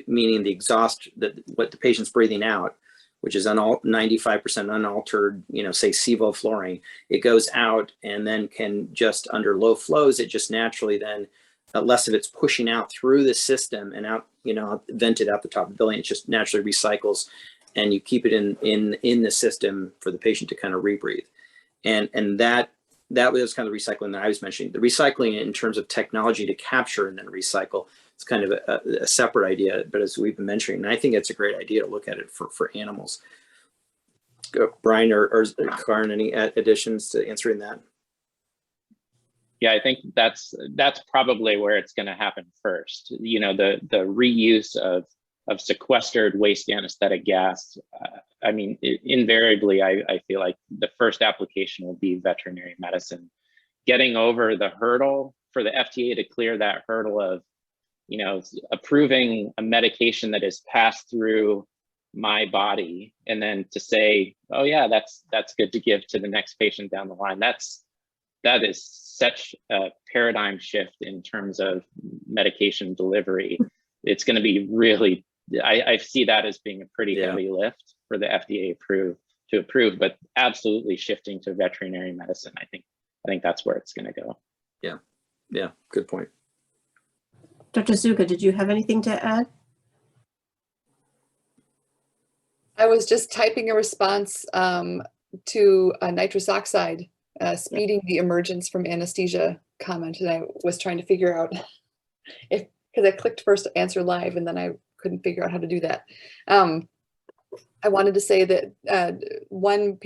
[SPEAKER 3] meaning the exhaust, what the patient's breathing out, which is 95% unaltered, say Sibo Fluorine, it goes out and then can just, under low flows, it just naturally then less of it's pushing out through the system and out, vented out the top of the building. It just naturally recycles, and you keep it in the system for the patient to kind of rebreathe. And that was kind of the recycling that I was mentioning. The recycling in terms of technology to capture and then recycle, it's kind of a separate idea, but as we've been mentioning, and I think it's a great idea to look at it for animals. Brian or Karen, any additions to answering that?
[SPEAKER 5] Yeah, I think that's probably where it's going to happen first. The reuse of sequestered waste anesthetic gas. I mean, invariably, I feel like the first application will be veterinary medicine. Getting over the hurdle for the FDA to clear that hurdle of, approving a medication that is passed through my body, and then to say, oh yeah, that's good to give to the next patient down the line. That is such a paradigm shift in terms of medication delivery. It's going to be really, I see that as being a pretty heavy lift for the FDA to approve, but absolutely shifting to veterinary medicine. I think that's where it's going to go. Yeah, good point.
[SPEAKER 2] Dr. Zuga, did you have anything to add?
[SPEAKER 4] I was just typing a response to nitrous oxide, speeding the emergence from anesthesia comment, and I was trying to figure out because I clicked first to answer live and then I couldn't figure out how to do that. I wanted to say that one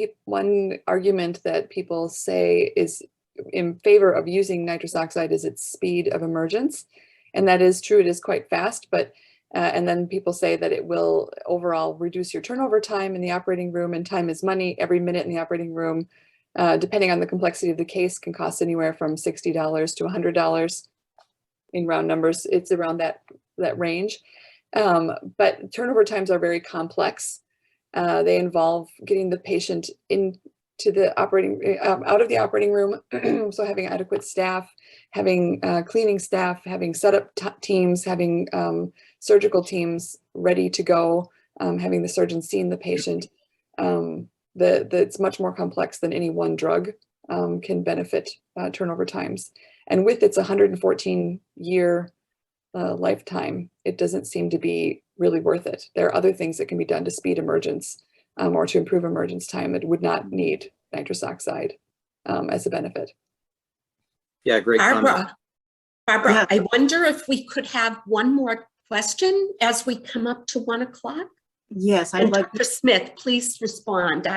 [SPEAKER 4] argument that people say is in favor of using nitrous oxide is its speed of emergence. And that is true, it is quite fast, but and then people say that it will overall reduce your turnover time in the operating room, and time is money. Every minute in the operating room, depending on the complexity of the case, can cost anywhere from $60 to $100 in round numbers. It's around that range. But turnover times are very complex. They involve getting the patient into the out of the operating room. So having adequate staff, having cleaning staff, having setup teams, having surgical teams ready to go, having the surgeon seeing the patient. It's much more complex than any one drug can benefit turnover times. And with its 114-year lifetime, it doesn't seem to be really worth it. There are other things that can be done to speed emergence or to improve emergence time that would not need nitrous oxide as a benefit.
[SPEAKER 3] Yeah, great comment.
[SPEAKER 6] Barbara,
[SPEAKER 2] Yeah.
[SPEAKER 6] I wonder if we could have one more question as we come up to 1 o'clock.
[SPEAKER 2] Yes, I'd like.
[SPEAKER 6] Dr. Smith, please respond.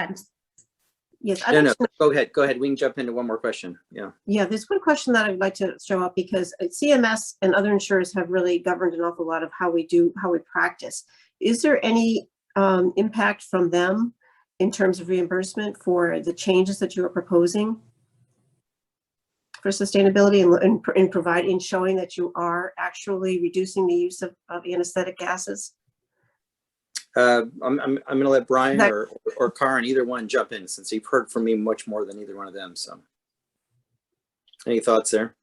[SPEAKER 2] Yes,
[SPEAKER 3] No, go ahead. We can jump into one more question. Yeah,
[SPEAKER 2] there's one question that I'd like to show up because CMS and other insurers have really governed an awful lot of how we practice. Is there any impact from them in terms of reimbursement for the changes that you are proposing for sustainability and showing that you are actually reducing the use of anesthetic gases?
[SPEAKER 3] I'm going to let Brian or Karen, either one, jump in, since you've heard from me much more than either one of them. So, any thoughts there?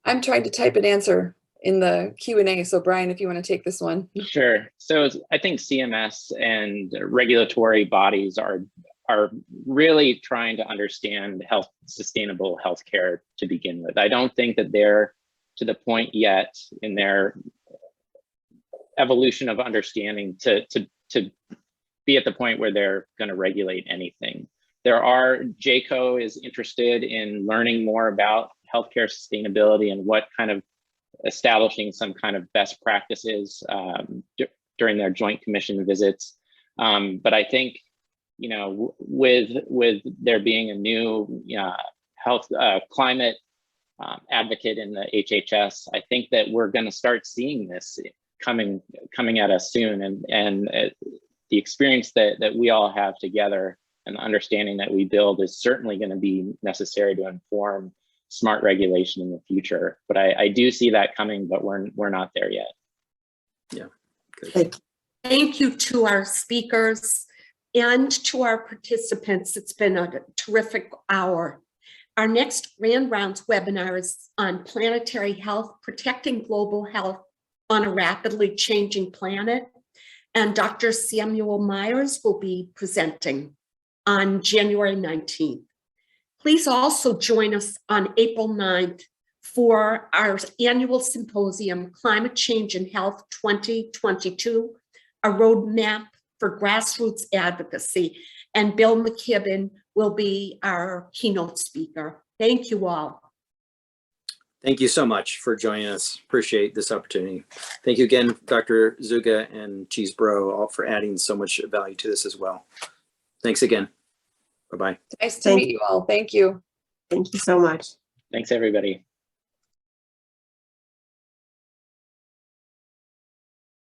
[SPEAKER 4] I'm trying to type an answer in the Q&A. So Brian, if you want to take this one.
[SPEAKER 5] Sure. So I think CMS and regulatory bodies are really trying to understand sustainable healthcare to begin with. I don't think that they're to the point yet in their evolution of understanding to be at the point where they're going to regulate anything. JCO is interested in learning more about healthcare sustainability and what kind of establishing some kind of best practices during their joint commission visits. But I think, with there being a new health climate advocate in the HHS, I think that we're going to start seeing this coming at us soon, and the experience that we all have together and the understanding that we build is certainly going to be necessary to inform smart regulation in the future. But I do see that coming, but we're not there yet.
[SPEAKER 3] Yeah. Good.
[SPEAKER 6] Thank you to our speakers and to our participants. It's been a terrific hour. Our next Grand Rounds webinar is on planetary health, protecting global health on a rapidly changing planet. And Dr. Samuel Myers will be presenting on January 19th. Please also join us on April 9th for our annual symposium, Climate Change and Health 2022, a roadmap for grassroots advocacy. And Bill McKibben will be our keynote speaker. Thank you all.
[SPEAKER 3] Thank you so much for joining us. Appreciate this opportunity. Thank you again, Dr. Zuga and Cheesebro, all for adding so much value to this as well. Thanks again. Bye-bye.
[SPEAKER 4] Nice to meet you all. Thank you.
[SPEAKER 2] Thank you so much.
[SPEAKER 5] Thanks, everybody.